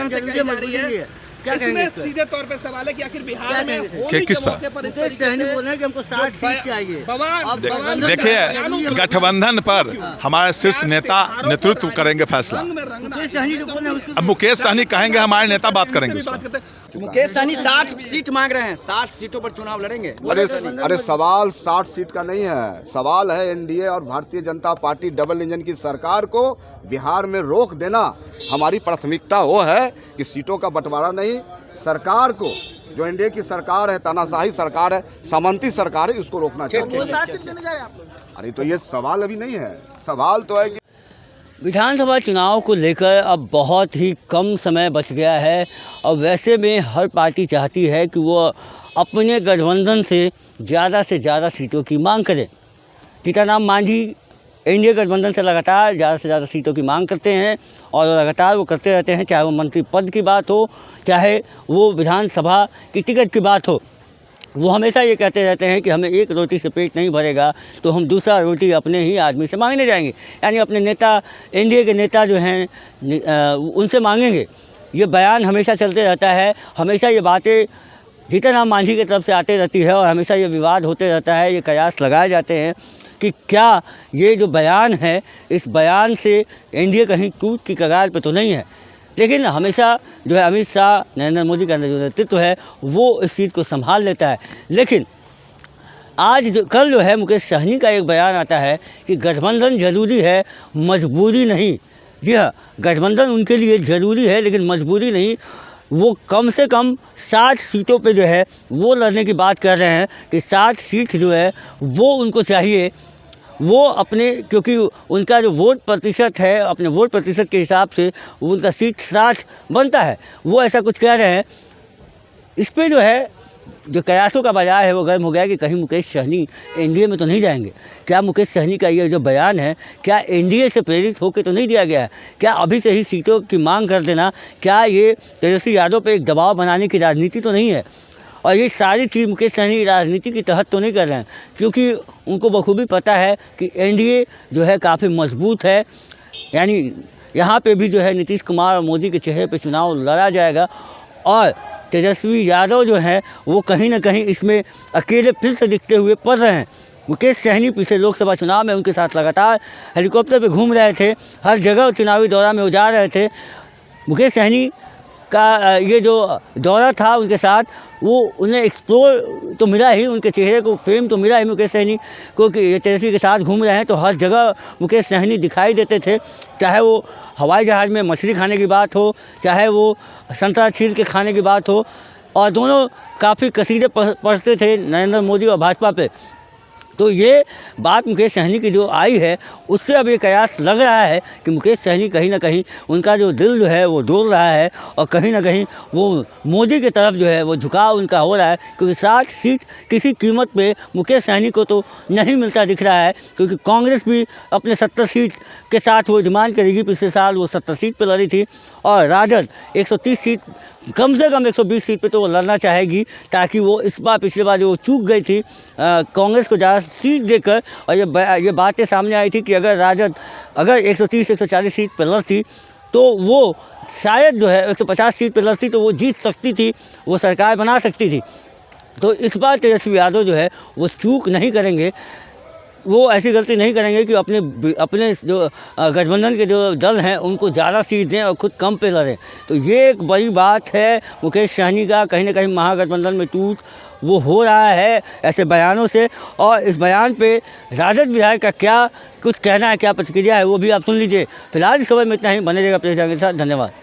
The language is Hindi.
गठबंधन से कही जा रही है, इसमें सीधे तौर पे सवाल है कि आखिर बिहार में किस पर बोल रहे हैं कि हमको 60 सीट चाहिए। देखिए, गठबंधन पर हमारे शीर्ष नेता नेतृत्व करेंगे फैसला। अब मुकेश सहनी कहेंगे, हमारे नेता बात करेंगे। मुकेश सहनी 60 सीट मांग रहे हैं, 60 सीटों पर चुनाव लड़ेंगे। अरे सवाल 60 सीट का नहीं है, सवाल है एनडीए और Bharatiya Janata party double engine की सरकार को बिहार में रोक देना। हमारी प्राथमिकता वो है कि सीटों का बंटवारा नहीं, सरकार को, जो एनडीए की सरकार है, तानाशाही सरकार है, सामंती सरकार है, उसको रोकना चाहिए। अरे तो ये सवाल अभी नहीं है, सवाल तो है कि विधानसभा चुनाव को लेकर अब बहुत ही कम समय बच गया है और वैसे में हर पार्टी चाहती है कि वो अपने गठबंधन से ज़्यादा सीटों की मांग करे। जीतनराम मांझी एनडीए गठबंधन से लगातार ज़्यादा से ज़्यादा सीटों की मांग करते हैं और लगातार वो करते रहते हैं, चाहे वो मंत्री पद की बात हो, चाहे वो विधानसभा की टिकट की बात हो। वो हमेशा ये कहते रहते हैं कि हमें एक रोटी से पेट नहीं भरेगा तो हम दूसरा रोटी अपने ही आदमी से मांगने जाएंगे, यानी अपने नेता, एनडीए के नेता जो हैं उनसे मांगेंगे। ये बयान हमेशा चलते रहता है, हमेशा ये बातें जीतनराम मांझी की तरफ से आती रहती है और हमेशा ये विवाद होते रहता है। ये कयास लगाए जाते हैं कि क्या ये जो बयान है, इस बयान से एनडीए कहीं टूट की कगार पे तो नहीं है। लेकिन हमेशा जो है अमित शाह, नरेंद्र मोदी का जो नेतृत्व है वो इस चीज़ को संभाल लेता है। लेकिन कल जो है मुकेश सहनी का एक बयान आता है कि गठबंधन ज़रूरी है, मजबूरी नहीं। जी हाँ, गठबंधन उनके लिए ज़रूरी है लेकिन मजबूरी नहीं। वो कम से कम 60 सीटों पे जो है वो लड़ने की बात कर रहे हैं कि 60 सीट जो है वो उनको चाहिए। वो अपने, क्योंकि उनका जो वोट प्रतिशत है, अपने वोट प्रतिशत के हिसाब से उनका सीट 60 बनता है, वो ऐसा कुछ कह रहे हैं। इस पे जो है जो कयासों का बाजार है वो गर्म हो गया कि कहीं मुकेश सहनी एनडीए में तो नहीं जाएंगे। क्या मुकेश सहनी का ये जो बयान है, क्या एनडीए से प्रेरित होकर तो नहीं दिया गया है? क्या अभी से ही सीटों की मांग कर देना, क्या ये तेजस्वी यादव पे एक दबाव बनाने की राजनीति तो नहीं है? और ये सारी चीज़ मुकेश सहनी राजनीति के तहत तो नहीं कर रहे हैं, क्योंकि उनको बखूबी पता है कि एनडीए जो है काफ़ी मजबूत है। यानी यहाँ पे भी जो है नीतीश कुमार और मोदी के चेहरे पे चुनाव लड़ा जाएगा और तेजस्वी यादव जो है वो कहीं ना कहीं इसमें अकेले फिर से दिखते हुए पड़ रहे हैं। मुकेश सहनी पिछले लोकसभा चुनाव में उनके साथ लगातार हेलीकॉप्टर पे घूम रहे थे, हर जगह चुनावी दौरा में वो जा रहे थे। मुकेश सहनी का ये जो दौरा था उनके साथ, वो उन्हें एक्सप्लोर तो मिला ही, उनके चेहरे को फेम तो मिला ही मुकेश सहनी को कि ये तेजस्वी के साथ घूम रहे हैं, तो हर जगह मुकेश सहनी दिखाई देते थे। चाहे वो हवाई जहाज़ में मछली खाने की बात हो, चाहे वो संतरा छील के खाने की बात हो, और दोनों काफ़ी कसीदे पढ़ते थे नरेंद्र मोदी और भाजपा पे। तो ये बात मुकेश सहनी की जो आई है उससे अब ये कयास लग रहा है कि मुकेश सहनी कहीं ना कहीं उनका जो दिल जो है वो डोल रहा है और कहीं ना कहीं वो मोदी की तरफ जो है वो झुकाव उनका हो रहा है, क्योंकि 60 सीट किसी कीमत पे मुकेश सहनी को तो नहीं मिलता दिख रहा है। क्योंकि कांग्रेस भी अपने 70 सीट के साथ वो डिमांड करेगी, पिछले साल वो 70 सीट पर लड़ी थी, और राजद 130 सीट, कम से कम 120 सीट पे तो वो लड़ना चाहेगी, ताकि वो इस बार पिछले बार जो वो चूक गई थी कांग्रेस को ज़्यादा सीट देकर। और ये बातें सामने आई थी कि अगर राजद 130-140 सीट पर लड़ती तो वो शायद जो है 150 सीट पर लड़ती तो वो जीत सकती थी, वो सरकार बना सकती थी। तो इस बार तेजस्वी यादव जो है वो चूक नहीं करेंगे, वो ऐसी गलती नहीं करेंगे कि अपने जो गठबंधन के जो दल हैं उनको ज़्यादा सीट दें और खुद कम पे लड़ें। तो ये एक बड़ी बात है मुकेश सहनी का, कहीं ना कहीं महागठबंधन में टूट वो हो रहा है ऐसे बयानों से। और इस बयान पे राजद विधायक का क्या कुछ कहना है, क्या प्रतिक्रिया है, वो भी आप सुन लीजिए। फिलहाल इस खबर में इतना ही। बने रहेगा प्रेस के साथ। धन्यवाद।